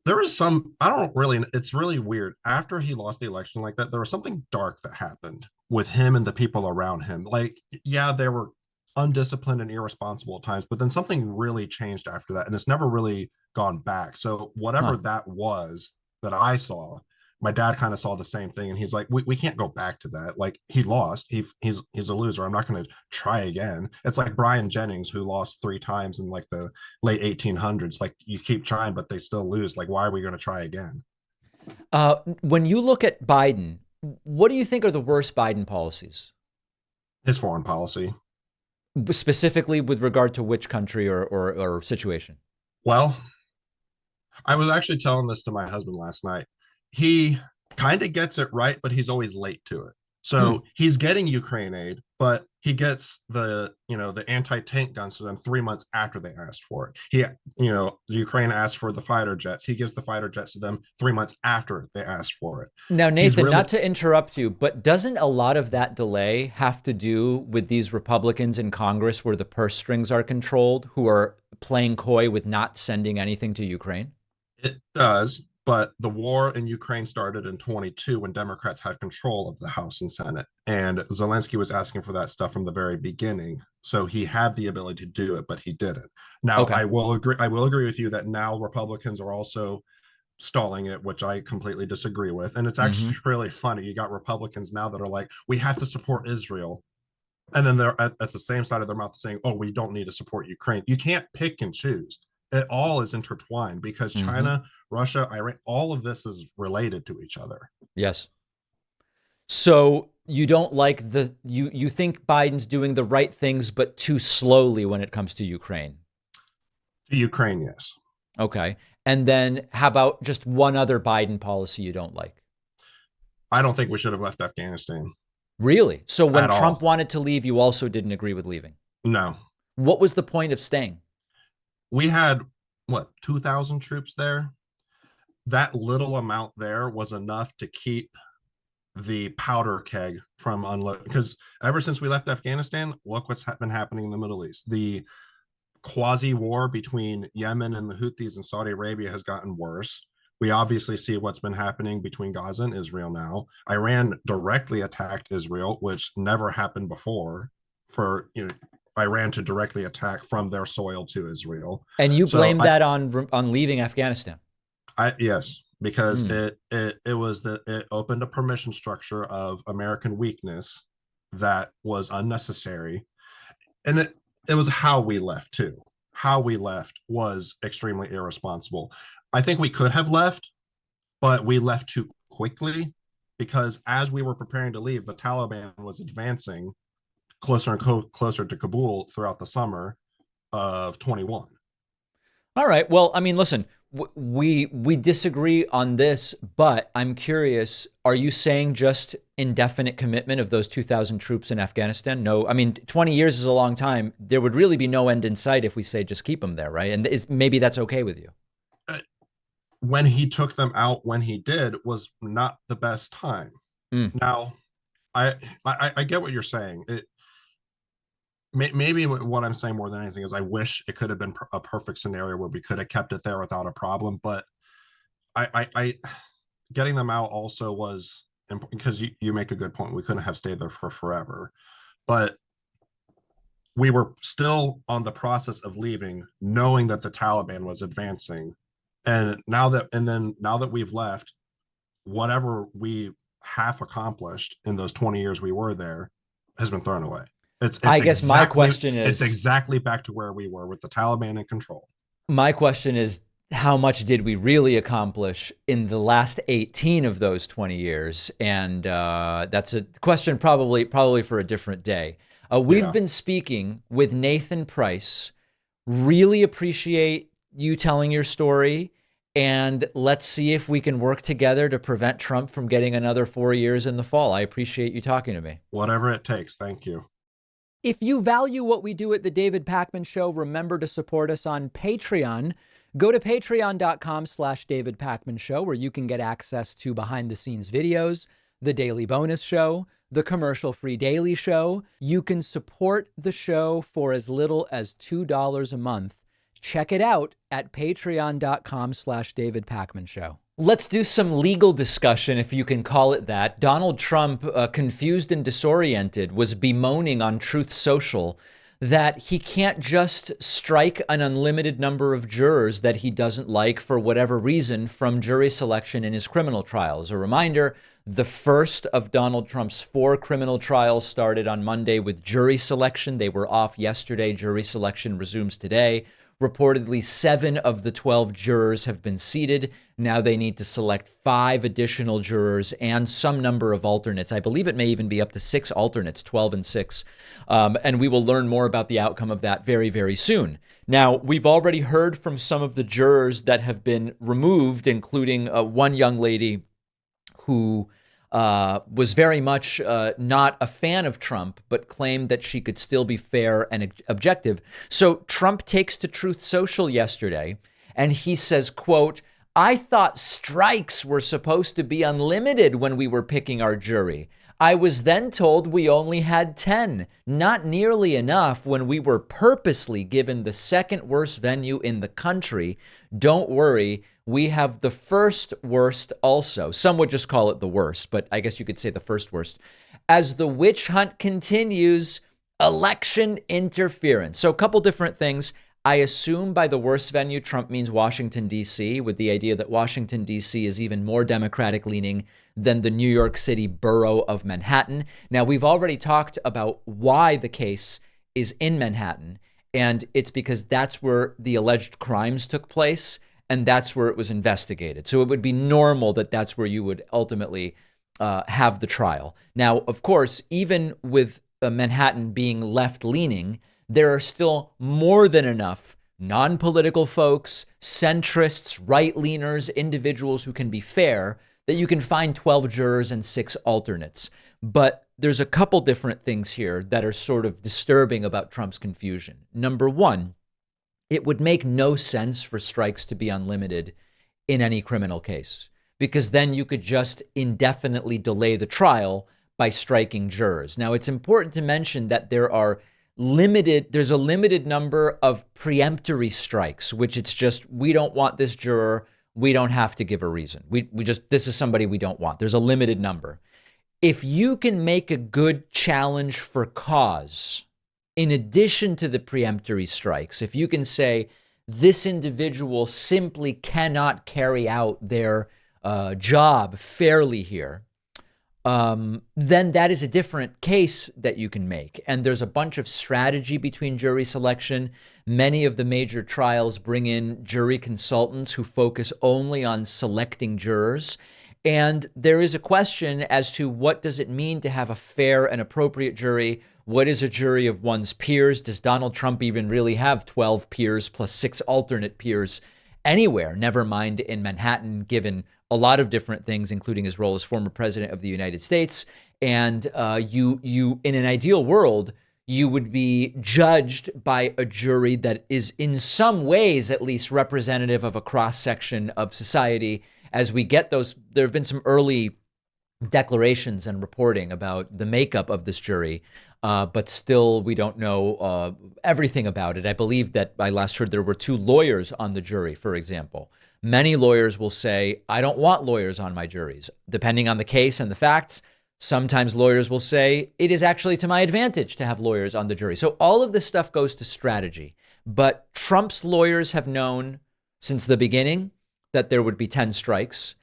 there was some, I don't really, it's really weird. After he lost the election like that, there was something dark that happened with him and the people around him. Like, yeah, they were undisciplined and irresponsible at times, but then something really changed after that, and it's never really gone back. So whatever Huh. that was that I saw, my dad kind of saw the same thing, and he's like, we can't go back to that. Like, he lost, he's a loser, I'm not going to try again. It's like Brian Jennings, who lost 3 times in like the late 1800s. Like, you keep trying but they still lose. Like, why are we going to try again? When you look at Biden, what do you think are the worst Biden policies? His foreign policy. Specifically with regard to which country or situation? Well, I was actually telling this to my husband last night. He kind of gets it right, but he's always late to it. So he's getting Ukraine aid, but he gets the anti-tank guns to them 3 months after they asked for it. Ukraine asked for the fighter jets. He gives the fighter jets to them 3 months after they asked for it. Now, Nathan, not to interrupt you, but doesn't a lot of that delay have to do with these Republicans in Congress where the purse strings are controlled, who are playing coy with not sending anything to Ukraine? It does, but the war in Ukraine started in 22 when Democrats had control of the House and Senate. And Zelensky was asking for that stuff from the very beginning. So he had the ability to do it, but he didn't. Now, okay. I will agree with you that now Republicans are also stalling it, which I completely disagree with. And it's actually really funny. You got Republicans now that are like, we have to support Israel. And then they're at the same side of their mouth saying, oh, we don't need to support Ukraine. You can't pick and choose. It all is intertwined because China, Russia, Iran, all of this is related to each other. Yes. So you don't like you think Biden's doing the right things, but too slowly when it comes to Ukraine? To Ukraine, yes. Okay. And then how about just one other Biden policy you don't like? I don't think we should have left Afghanistan. Really? So when Trump wanted to leave, you also didn't agree with leaving? No. What was the point of staying? We had, 2,000 troops there? That little amount there was enough to keep the powder keg from unloading. Because ever since we left Afghanistan, look what's been happening in the Middle East. The quasi-war between Yemen and the Houthis in Saudi Arabia has gotten worse. We obviously see what's been happening between Gaza and Israel now. Iran directly attacked Israel, which never happened before for, Iran to directly attack from their soil to Israel. And you blame that on leaving Afghanistan? Yes, because it opened a permission structure of American weakness that was unnecessary. And it was how we left too. How we left was extremely irresponsible. I think we could have left, but we left too quickly because as we were preparing to leave, the Taliban was advancing closer and closer to Kabul throughout the summer of 21. All right. Well, I mean, listen, we disagree on this, but I'm curious, are you saying just indefinite commitment of those 2,000 troops in Afghanistan? No, I mean, 20 years is a long time. There would really be no end in sight if we say just keep them there, right? And maybe that's okay with you. When he took them out, when he did, was not the best time. Now, I get what you're saying. Maybe what I'm saying more than anything is I wish it could have been a perfect scenario where we could have kept it there without a problem. But I getting them out also was important because you make a good point. We couldn't have stayed there for forever, but we were still on the process of leaving, knowing that the Taliban was advancing. And now that we've left, whatever we half accomplished in those 20 years we were there has been thrown away. I guess my question it's is exactly back to where we were with the Taliban in control. My question is, how much did we really accomplish in the last 18 of those 20 years? And that's a question probably for a different day. We've been speaking with Nathan Price. Really appreciate you telling your story. And let's see if we can work together to prevent Trump from getting another 4 years in the fall. I appreciate you talking to me. Whatever it takes. Thank you. If you value what we do at The David Pakman Show, remember to support us on Patreon. Go to patreon.com/David Pakman Show, where you can get access to behind the scenes videos, the daily bonus show, the commercial-free daily show. You can support the show for as little as $2 a month. Check it out at patreon.com/David Pakman Show. Let's do some legal discussion, if you can call it that. Donald Trump, confused and disoriented, was bemoaning on Truth Social that he can't just strike an unlimited number of jurors that he doesn't like for whatever reason from jury selection in his criminal trials. A reminder, the first of Donald Trump's 4 criminal trials started on Monday with jury selection. They were off yesterday. Jury selection resumes today. Reportedly, 7 of the 12 jurors have been seated. Now they need to select 5 additional jurors and some number of alternates. I believe it may even be up to 6 alternates, 12 and 6. And we will learn more about the outcome of that very, very soon. Now, we've already heard from some of the jurors that have been removed, including one young lady who was very much not a fan of Trump, but claimed that she could still be fair and objective. So Trump takes to Truth Social yesterday, and he says, quote, "I thought strikes were supposed to be unlimited when we were picking our jury. I was then told we only had 10, not nearly enough when we were purposely given the second worst venue in the country. Don't worry, we have the first worst also." Some would just call it the worst, but I guess you could say the first worst. "As the witch hunt continues, election interference." So a couple different things. I assume by the worst venue, Trump means Washington, D.C., with the idea that Washington, D.C. is even more Democratic leaning than the New York City borough of Manhattan. Now, we've already talked about why the case is in Manhattan, and it's because that's where the alleged crimes took place, and that's where it was investigated. So it would be normal that that's where you would ultimately have the trial. Now, of course, even with Manhattan being left-leaning, there are still more than enough non-political folks, centrists, right-leaners, individuals who can be fair, that you can find 12 jurors and 6 alternates. But there's a couple different things here that are sort of disturbing about Trump's confusion. Number one, it would make no sense for strikes to be unlimited in any criminal case, because then you could just indefinitely delay the trial by striking jurors. Now, it's important to mention that there's a limited number of preemptory strikes, which it's just, we don't want this juror. We don't have to give a reason. This is somebody we don't want. There's a limited number. If you can make a good challenge for cause, in addition to the preemptory strikes, if you can say this individual simply cannot carry out their job fairly here, then that is a different case that you can make. And there's a bunch of strategy between jury selection. Many of the major trials bring in jury consultants who focus only on selecting jurors. And there is a question as to what does it mean to have a fair and appropriate jury? What is a jury of one's peers? Does Donald Trump even really have 12 peers plus 6 alternate peers anywhere? Never mind in Manhattan, given a lot of different things, including his role as former president of the United States. And you, in an ideal world, you would be judged by a jury that is in some ways at least representative of a cross-section of society. As we get those, there have been some early declarations and reporting about the makeup of this jury, but still we don't know everything about it. I believe that I last heard there were 2 lawyers on the jury, for example. Many lawyers will say, I don't want lawyers on my juries. Depending on the case and the facts, Sometimes lawyers will say it is actually to my advantage to have lawyers on the jury. So all of this stuff goes to strategy. But Trump's lawyers have known since the beginning that there would be 10 strikes.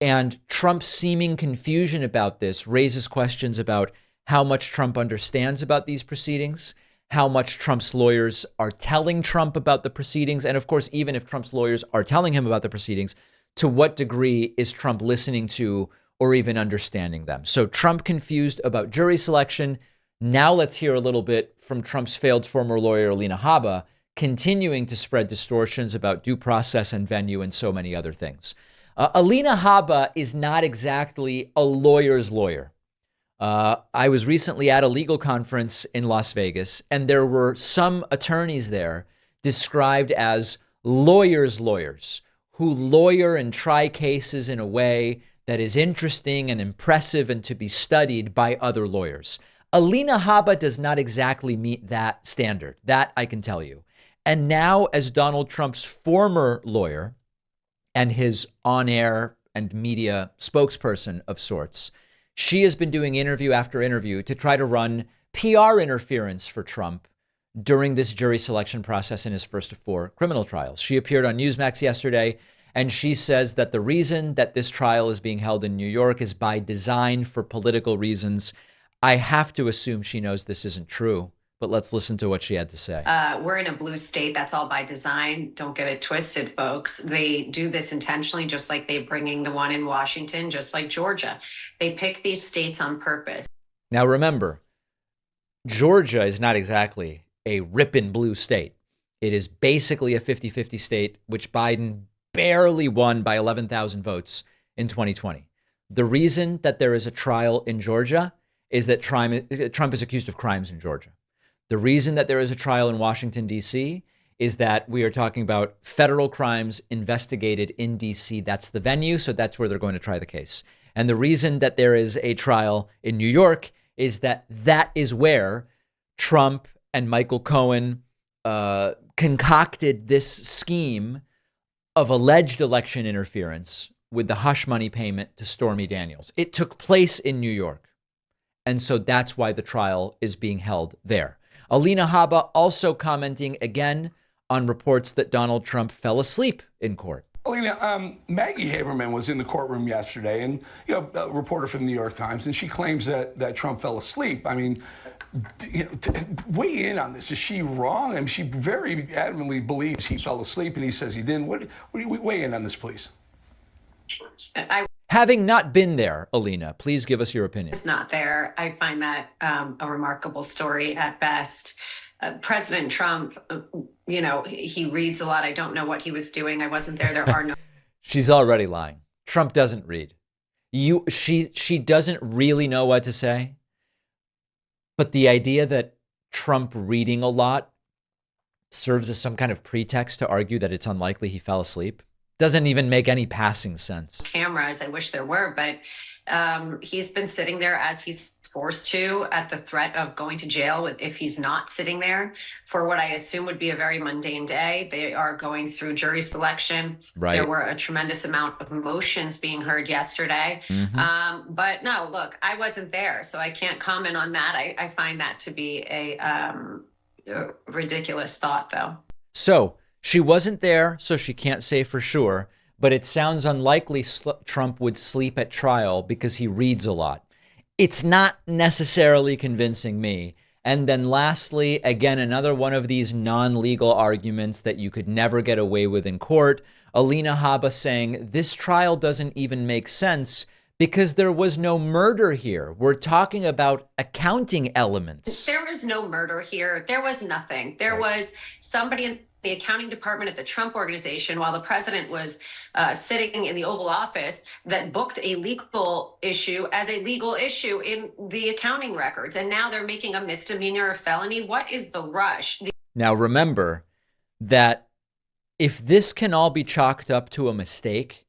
And Trump's seeming confusion about this raises questions about how much Trump understands about these proceedings, how much Trump's lawyers are telling Trump about the proceedings. And of course, even if Trump's lawyers are telling him about the proceedings, to what degree is Trump listening to or even understanding them? So Trump confused about jury selection. Now let's hear a little bit from Trump's failed former lawyer, Alina Habba, continuing to spread distortions about due process and venue and so many other things. Alina Habba is not exactly a lawyer's lawyer. I was recently at a legal conference in Las Vegas, and there were some attorneys there described as lawyers' lawyers who lawyer and try cases in a way that is interesting and impressive and to be studied by other lawyers. Alina Habba does not exactly meet that standard. That I can tell you. And now, as Donald Trump's former lawyer and his on-air and media spokesperson of sorts, she has been doing interview after interview to try to run PR interference for Trump during this jury selection process in his first of 4 criminal trials. She appeared on Newsmax yesterday, and she says that the reason that this trial is being held in New York is by design for political reasons. I have to assume she knows this isn't true, but let's listen to what she had to say. We're in a blue state. That's all by design. Don't get it twisted, folks. They do this intentionally, just like they're bringing the one in Washington, just like Georgia. They pick these states on purpose. Now, remember, Georgia is not exactly a ripping blue state. It is basically a 50-50 state, which Biden barely won by 11,000 votes in 2020. The reason that there is a trial in Georgia is that Trump is accused of crimes in Georgia. The reason that there is a trial in Washington, D.C. is that we are talking about federal crimes investigated in D.C. That's the venue, so that's where they're going to try the case. And the reason that there is a trial in New York is that that is where Trump and Michael Cohen concocted this scheme of alleged election interference with the hush money payment to Stormy Daniels. It took place in New York. And so that's why the trial is being held there. Alina Habba also commenting again on reports that Donald Trump fell asleep in court. Alina, Maggie Haberman was in the courtroom yesterday, and a reporter from the New York Times, and she claims that Trump fell asleep. I mean, weigh in on this. Is she wrong? I mean, she very adamantly believes he fell asleep, and he says he didn't. What weigh in on this, please? Having not been there, Alina, please give us your opinion. It's not there. I find that a remarkable story at best. President Trump, he reads a lot. I don't know what he was doing. I wasn't there. There are no. She's already lying. Trump doesn't read. She doesn't really know what to say. But the idea that Trump reading a lot serves as some kind of pretext to argue that it's unlikely he fell asleep doesn't even make any passing sense. Cameras, I wish there were, but he's been sitting there as he's forced to at the threat of going to jail if he's not sitting there for what I assume would be a very mundane day. They are going through jury selection. Right. There were a tremendous amount of motions being heard yesterday. Mm-hmm. But no, look, I wasn't there, so I can't comment on that. I find that to be a ridiculous thought, though. So she wasn't there, so she can't say for sure, but it sounds unlikely Trump would sleep at trial because he reads a lot. It's not necessarily convincing me. And then lastly, again, another one of these non-legal arguments that you could never get away with in court. Alina Habba saying this trial doesn't even make sense because there was no murder here. We're talking about accounting elements. There was no murder here. There was nothing. There was somebody in the accounting department at the Trump organization while the president was sitting in the Oval Office that booked a legal issue as a legal issue in the accounting records. And now they're making a misdemeanor a felony. What is the rush? Now, remember that if this can all be chalked up to a mistake,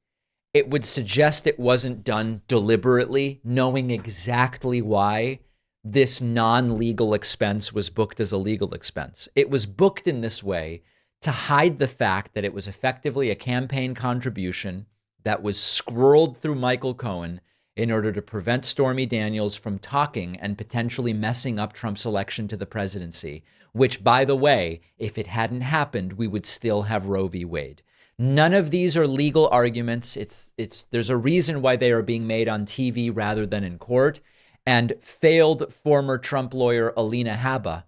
it would suggest it wasn't done deliberately, knowing exactly why this non-legal expense was booked as a legal expense. It was booked in this way to hide the fact that it was effectively a campaign contribution that was squirreled through Michael Cohen in order to prevent Stormy Daniels from talking and potentially messing up Trump's election to the presidency, which, by the way, if it hadn't happened, we would still have Roe v. Wade. None of these are legal arguments. There's a reason why they are being made on TV rather than in court. And failed former Trump lawyer Alina Habba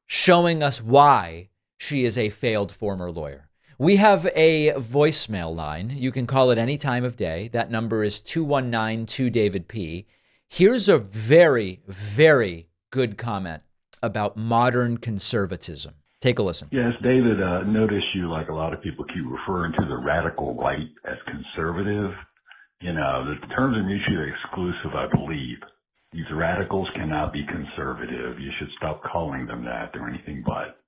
showing us why she is a failed former lawyer. We have a voicemail line. You can call it any time of day. That number is 219-2-DAVID-P. Here's a very, very good comment about modern conservatism. Take a listen. Yes, David, notice you, like a lot of people, keep referring to the radical right as conservative. You know, the terms are mutually exclusive, I believe. These radicals cannot be conservative. You should stop calling them that. They're anything but.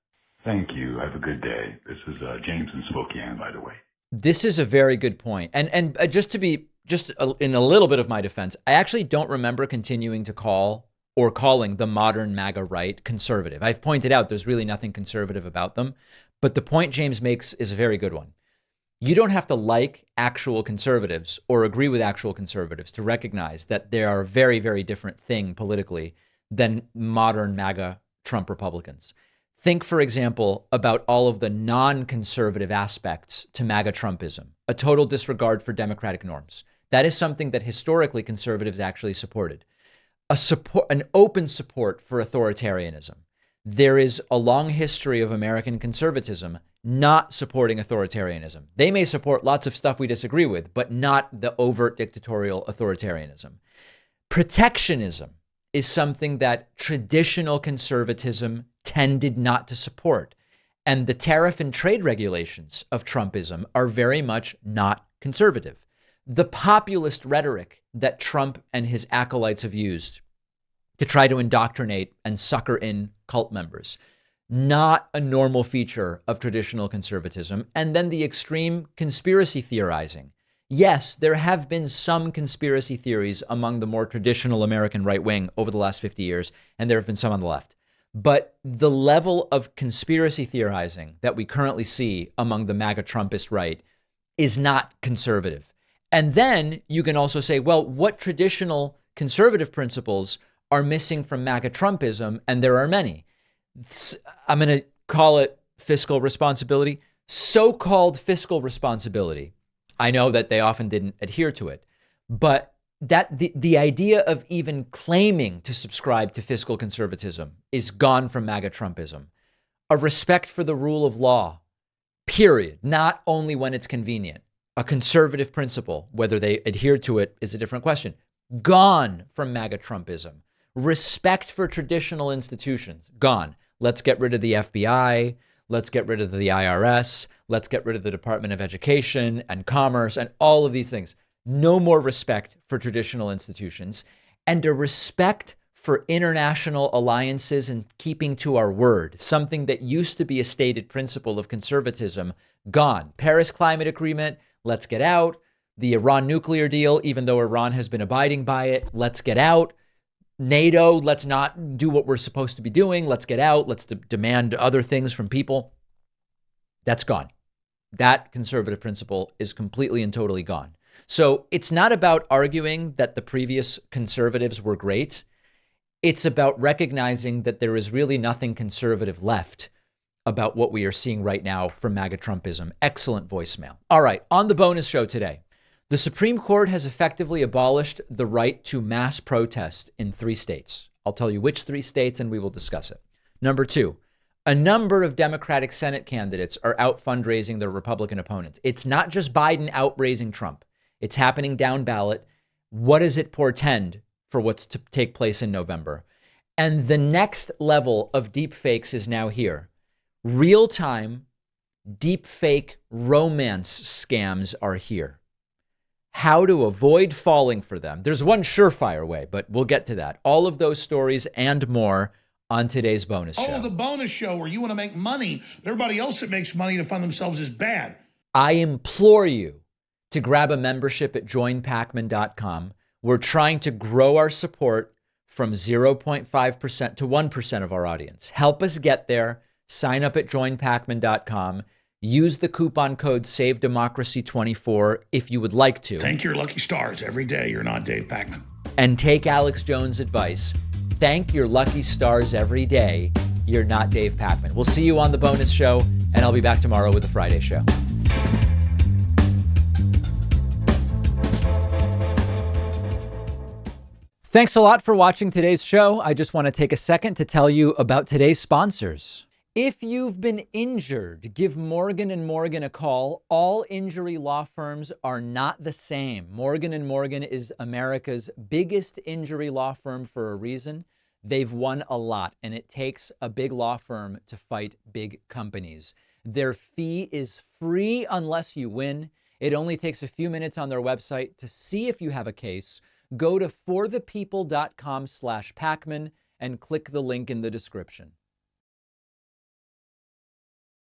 Thank you. Have a good day. This is James in Spokane, by the way. This is a very good point. And just in a little bit of my defense, I actually don't remember continuing to calling the modern MAGA right conservative. I've pointed out there's really nothing conservative about them. But the point James makes is a very good one. You don't have to like actual conservatives or agree with actual conservatives to recognize that they are a very, very different thing politically than modern MAGA Trump Republicans. Think, for example, about all of the non-conservative aspects to MAGA Trumpism, a total disregard for democratic norms. That is something that historically conservatives actually supported. An open support for authoritarianism. There is a long history of American conservatism not supporting authoritarianism. They may support lots of stuff we disagree with, but not the overt dictatorial authoritarianism. Protectionism is something that traditional conservatism tended not to support. And the tariff and trade regulations of Trumpism are very much not conservative. The populist rhetoric that Trump and his acolytes have used to try to indoctrinate and sucker in cult members, not a normal feature of traditional conservatism. And then the extreme conspiracy theorizing. Yes, there have been some conspiracy theories among the more traditional American right wing over the last 50 years, and there have been some on the left. But the level of conspiracy theorizing that we currently see among the MAGA Trumpist right is not conservative. And then you can also say, well, what traditional conservative principles are missing from MAGA Trumpism? And there are many. I'm going to call it fiscal responsibility, so-called fiscal responsibility. I know that they often didn't adhere to it, but that the idea of even claiming to subscribe to fiscal conservatism is gone from MAGA Trumpism. A respect for the rule of law, period, not only when it's convenient. A conservative principle, whether they adhere to it is a different question, gone from MAGA Trumpism. Respect for traditional institutions, gone. Let's get rid of the FBI. Let's get rid of the IRS. Let's get rid of the Department of Education and Commerce and all of these things. No more respect for traditional institutions, and a respect for international alliances and keeping to our word, something that used to be a stated principle of conservatism, gone. Paris Climate Agreement, let's get out. The Iran nuclear deal, even though Iran has been abiding by it, let's get out. NATO, let's not do what we're supposed to be doing. Let's get out. Let's demand other things from people. That's gone. That conservative principle is completely and totally gone. So it's not about arguing that the previous conservatives were great. It's about recognizing that there is really nothing conservative left about what we are seeing right now from MAGA Trumpism. Excellent voicemail. All right, on the bonus show today, the Supreme Court has effectively abolished the right to mass protest in 3 states. I'll tell you which 3 states and we will discuss it. Number 2, a number of Democratic Senate candidates are out fundraising their Republican opponents. It's not just Biden outraising Trump. It's happening down ballot. What does it portend for what's to take place in November? And the next level of deep fakes is now here. Real-time deep fake romance scams are here. How to avoid falling for them. There's one surefire way, but we'll get to that. All of those stories and more on today's bonus show. Oh, the bonus show where you want to make money. Everybody else that makes money to fund themselves is bad. I implore you to grab a membership at joinpacman.com. We're trying to grow our support from 0.5% to 1% of our audience. Help us get there. Sign up at joinpacman.com. Use the coupon code SAVEDEMOCRACY24 if you would like to. Thank your lucky stars every day you're not Dave Pakman. And take Alex Jones' advice. Thank your lucky stars every day you're not Dave Pakman. We'll see you on the bonus show, and I'll be back tomorrow with the Friday show. Thanks a lot for watching today's show. I just want to take a second to tell you about today's sponsors. If you've been injured, give Morgan & Morgan a call. All injury law firms are not the same. Morgan & Morgan is America's biggest injury law firm for a reason. They've won a lot, and it takes a big law firm to fight big companies. Their fee is free unless you win. It only takes a few minutes on their website to see if you have a case. Go to forthepeople.com/Pakman and click the link in the description.